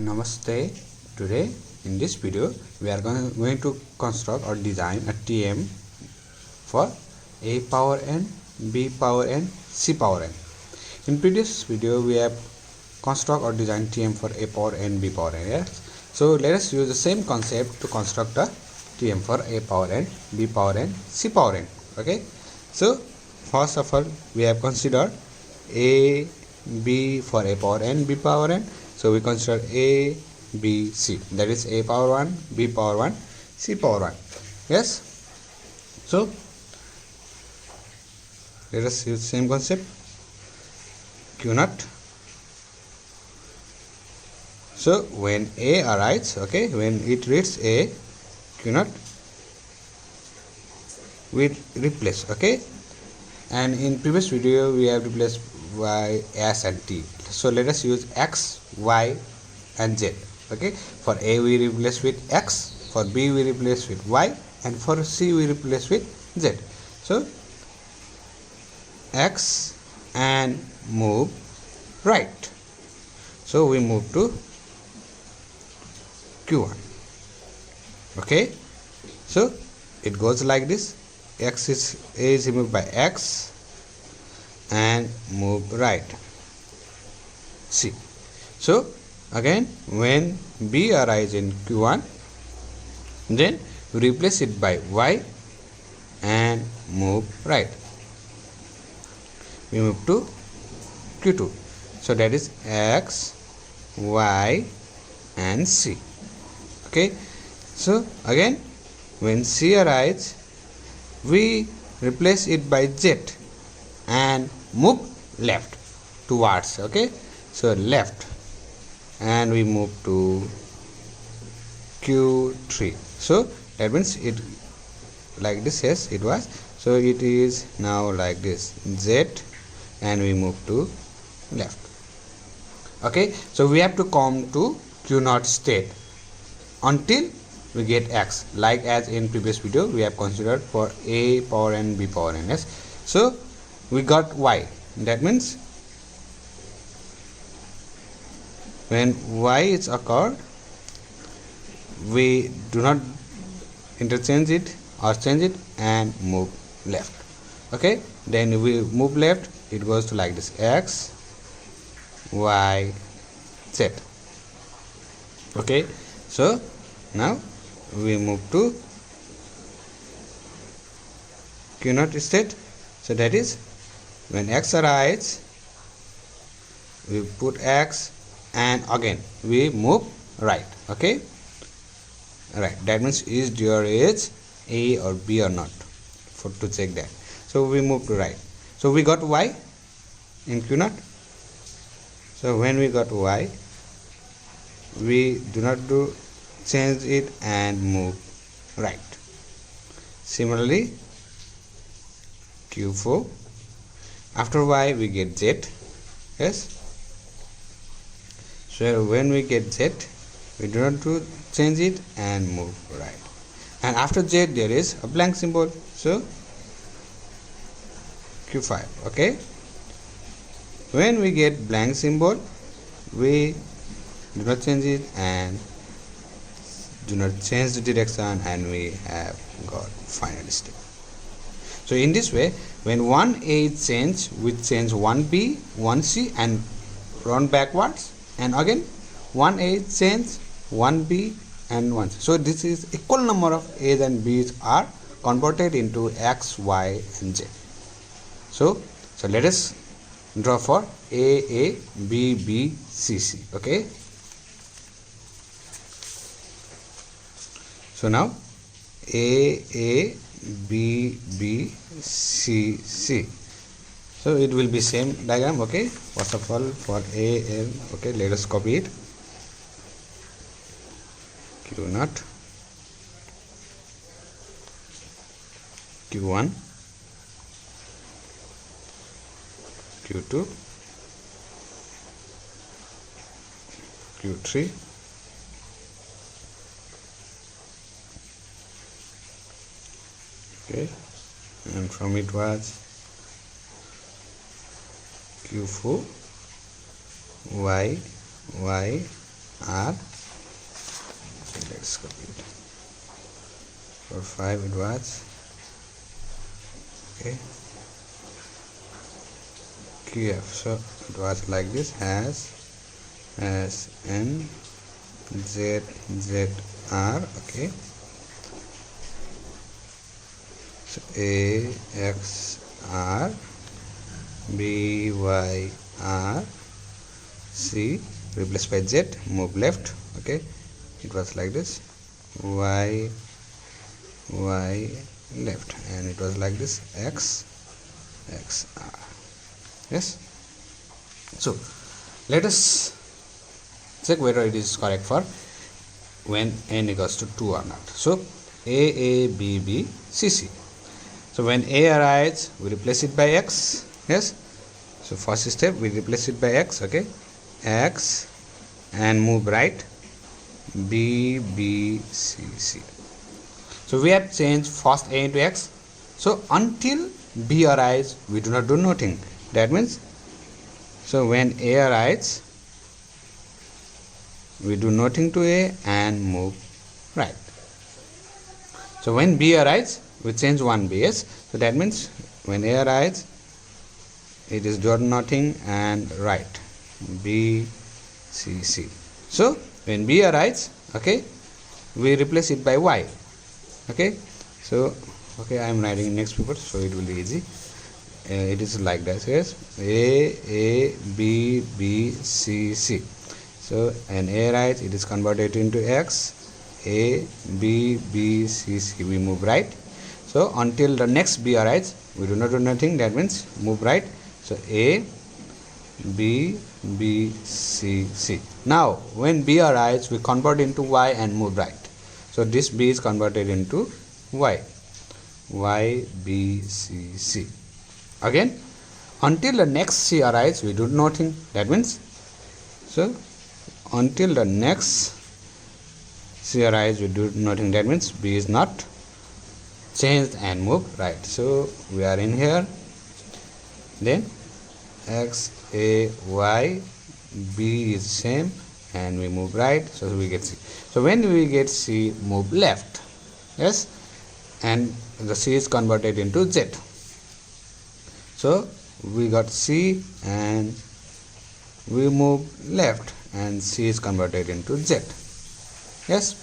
Namaste. Today in this video we are going to construct or design a TM for A power n, B power n, C power n. In previous video we have construct or design TM for A power n, B power n. Yes? So let us use the same concept to construct a TM for A power n, B power n, C power n. Okay. So first of all we have considered A, B for A power n, B power n. So we consider A, B, C. That is A power 1, B power 1, C power 1. Yes. So let us use same concept. Q naught. So when A arrives, okay, when it reads A, Q naught, we replace, okay. And in previous video we have replaced Y, S and T. So let us use X, Y and Z. Okay, for A we replace with X, for B we replace with Y, and for C we replace with Z. So X and move right. So we move to Q1. Okay, so it goes like this. X is A is removed by X and move right. C. So again when B arises in Q1, then we replace it by Y and move right. We move to Q2. So that is X, Y and C. Okay. So again when C arises, we replace it by Z and move left towards, okay. So left, and we move to Q3. So that means it like this. Yes, it was. So it is now like this, Z, and we move to left. Okay, so we have to come to Q naught state until we get X, like as in previous video we have considered for A power n, B power n. Yes, so we got Y. That means when Y is occurred, we do not interchange it or change it and move left. Okay, then we move left, it goes to like this, X, Y, Z. Okay, so now we move to Q naught state. So that is when X arises, we put X and again we move right. Okay, right. That means is there is A or B or not, for to check that. So we move to right. So we got Y in Q naught. So when we got Y, we do not do change it and move right. Similarly Q4, after Y we get Z. Yes. So when we get Z, we do not do change it and move right. And after Z there is a blank symbol. So Q5. Okay. When we get blank symbol, we do not change it and do not change the direction, and we have got final state. So in this way, when 1A is changed, we change 1B, 1C and run backwards, and again 1A is changed, 1B and 1C. So this is equal number of A's and B's are converted into X, Y and Z. So let us draw for A, B, B, C, C. Okay. So now A, B, B, C, C. So it will be same diagram. Okay. First of all for A, M. Okay. Let us copy it. Q naught, Q1, Q2, Q3, okay, and from it was Q4, Y, R. Okay, let's copy it. For 5 it was okay QF. So it was like this, has N Z Z R. Okay, so A X R B Y R C replaced by Z, move left. Okay, it was like this, Y left, and it was like this, X R. Yes, so let us check whether it is correct for when n equals to 2 or not. So A B B C C. So when A arises, we replace it by X. Yes, so first step we replace it by X. Okay, X, and move right, B B C C. So we have changed first A into X. So until B arises, we do not do nothing. That means, so when A arises, we do nothing to A and move right. So when B arises, we change one base. So that means when A arises, it is do nothing and right, B C C. So when B arises, okay, we replace it by Y. Okay, so okay, I am writing next paper, so it will be easy. It is like that. Yes, A B B C C. So an A arises, it is converted into X. A B B C C, we move right. So until the next B arises, we do not do nothing. That means move right. So A B B C C. Now when B arises, we convert into Y and move right. So this B is converted into Y. Y B C C. Again, until the next C arises, we do nothing. That means, so until the next C arises, we do nothing. That means B is not changed and move right. So we are in here. Then X A Y B is same, and we move right. So we get C. So when we get C, move left. Yes, and the C is converted into Z. So we got C and we move left, and C is converted into Z. Yes,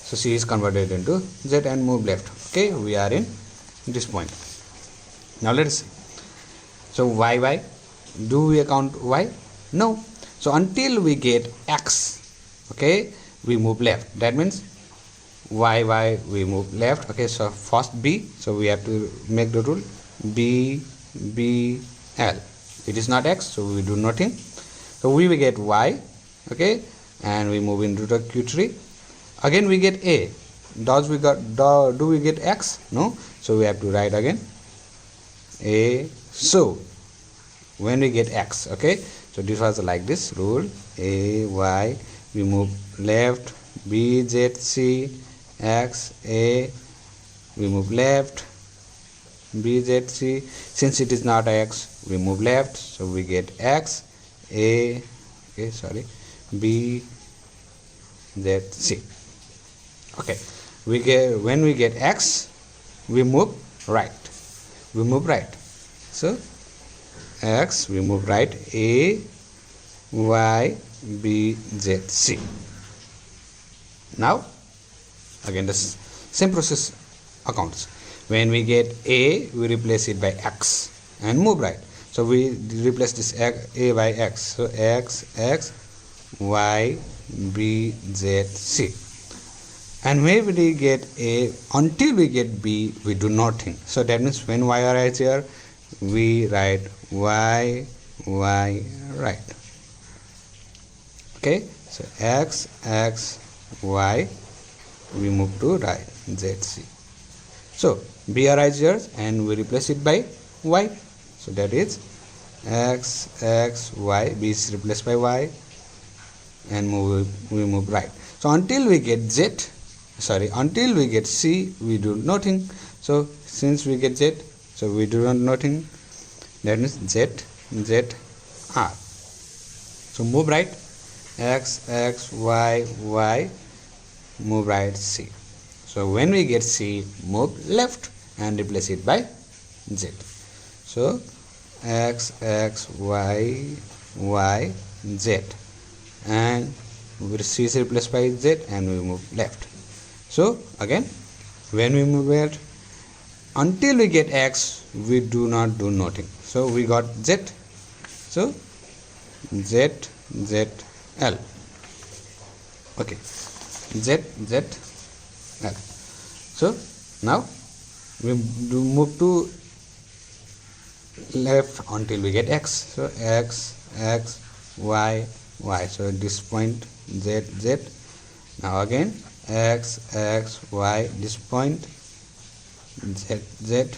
so C is converted into Z and move left. Okay, we are in this point. Now let's see. So Y, do we account Y? No. So until we get X, okay, we move left. That means Y we move left. Okay, so first B, so we have to make the rule B B L. It is not X, so we do nothing. So we will get Y. Okay, and we move into the Q3. Again we get A. Do we get X? No. So we have to write again A. So when we get X, okay, so this was like this rule, A Y, we move left, B Z C, X A, we move left, B Z C. Since it is not X, we move left, so we get X A, okay, sorry, B Z C. Okay, we get, when we get X, we move right. We move right. So X, we move right, A Y B Z C. Now again the same process accounts. When we get A, we replace it by X and move right. So we replace this A by X. So X Y B Z C. And when we get A, until we get B, we do nothing. So that means when Y arises here, we write Y right. Okay, so X Y, we move to right, Z C. So B arises here and we replace it by Y. So that is X Y, B is replaced by Y, and we move right. So until we get Z, until we get C, we do nothing. So since we get Z, so we do nothing. That means Z R. So move right. x, x, y, y, move right C. So when we get C, move left and replace it by Z. So x, x, y, y, z, and C is replaced by Z and we move left. So again, when we move it, until we get X, we do not do nothing. So we got Z. So Z, Z, L. Okay, Z, Z, L. So now we do move to left until we get X. So X, X, Y, Y. So this point Z, Z. Now again X, X, Y. This point Z, Z.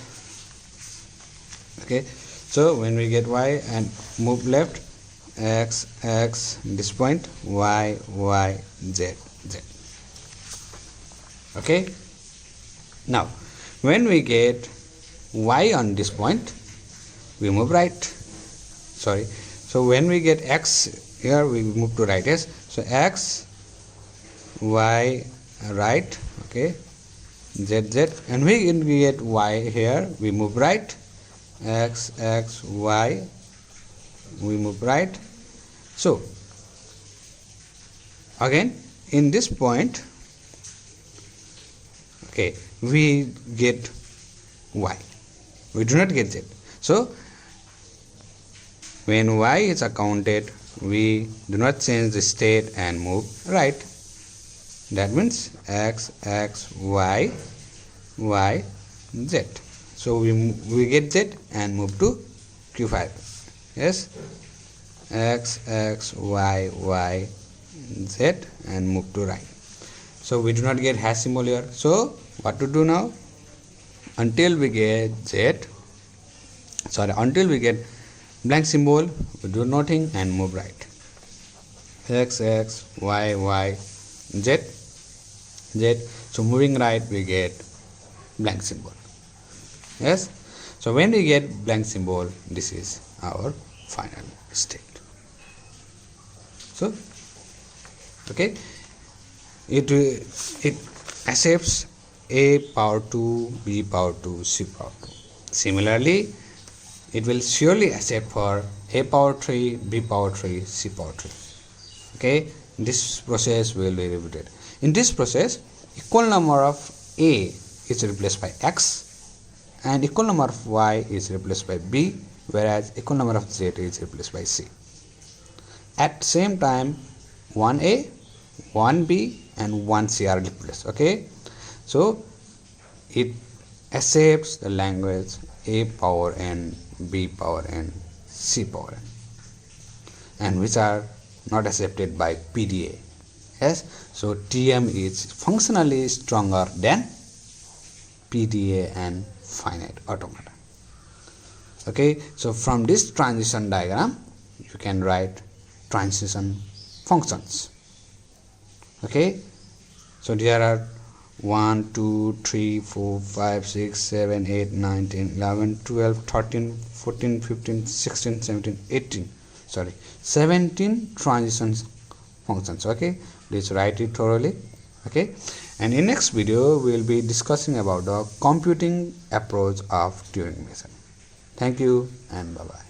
Okay. So when we get Y and move left, X, X. This point Y, Y, Z, Z. Okay. Now when we get Y on this point, we move right. Sorry. So when we get X here, we move to right. Yes. So X, Y, right. Okay. Z, Z. And we get Y here, we move right. X, X, Y. We move right. So again in this point, okay, we get Y. We do not get Z. So when Y is accounted, we do not change the state and move right. That means X, X, Y, Y, Z. So we get Z and move to Q5. Yes, X, X, Y, Y, Z and move to right. So we do not get hash symbol here. So what to do now? Until we get until we get blank symbol, we do nothing and move right. X, X, Y, Y, Z, Z. So moving right, we get blank symbol. Yes. So when we get blank symbol, this is our final state. So okay, it accepts A power 2, B power 2, C power 2. Similarly, it will surely accept for A power 3, B power 3, C power 3. Okay, this process will be repeated. In this process, equal number of A is replaced by X and equal number of Y is replaced by B, whereas equal number of Z is replaced by C. At same time, 1A, 1B and 1C are replaced. Okay, so it accepts the language A power n, B power n, C power n, and which are not accepted by PDA. Yes, so TM is functionally stronger than PDA and finite automata. Okay, so from this transition diagram, you can write transition functions. Okay, so there are 1, 2, 3, 4, 5, 6, 7, 8, 9, 10, 11, 12, 13, 14, 15, 16, 17, 18. 17 transition functions. Okay, please write it thoroughly. Okay, and in next video we will be discussing about the computing approach of Turing method. Thank you and bye bye.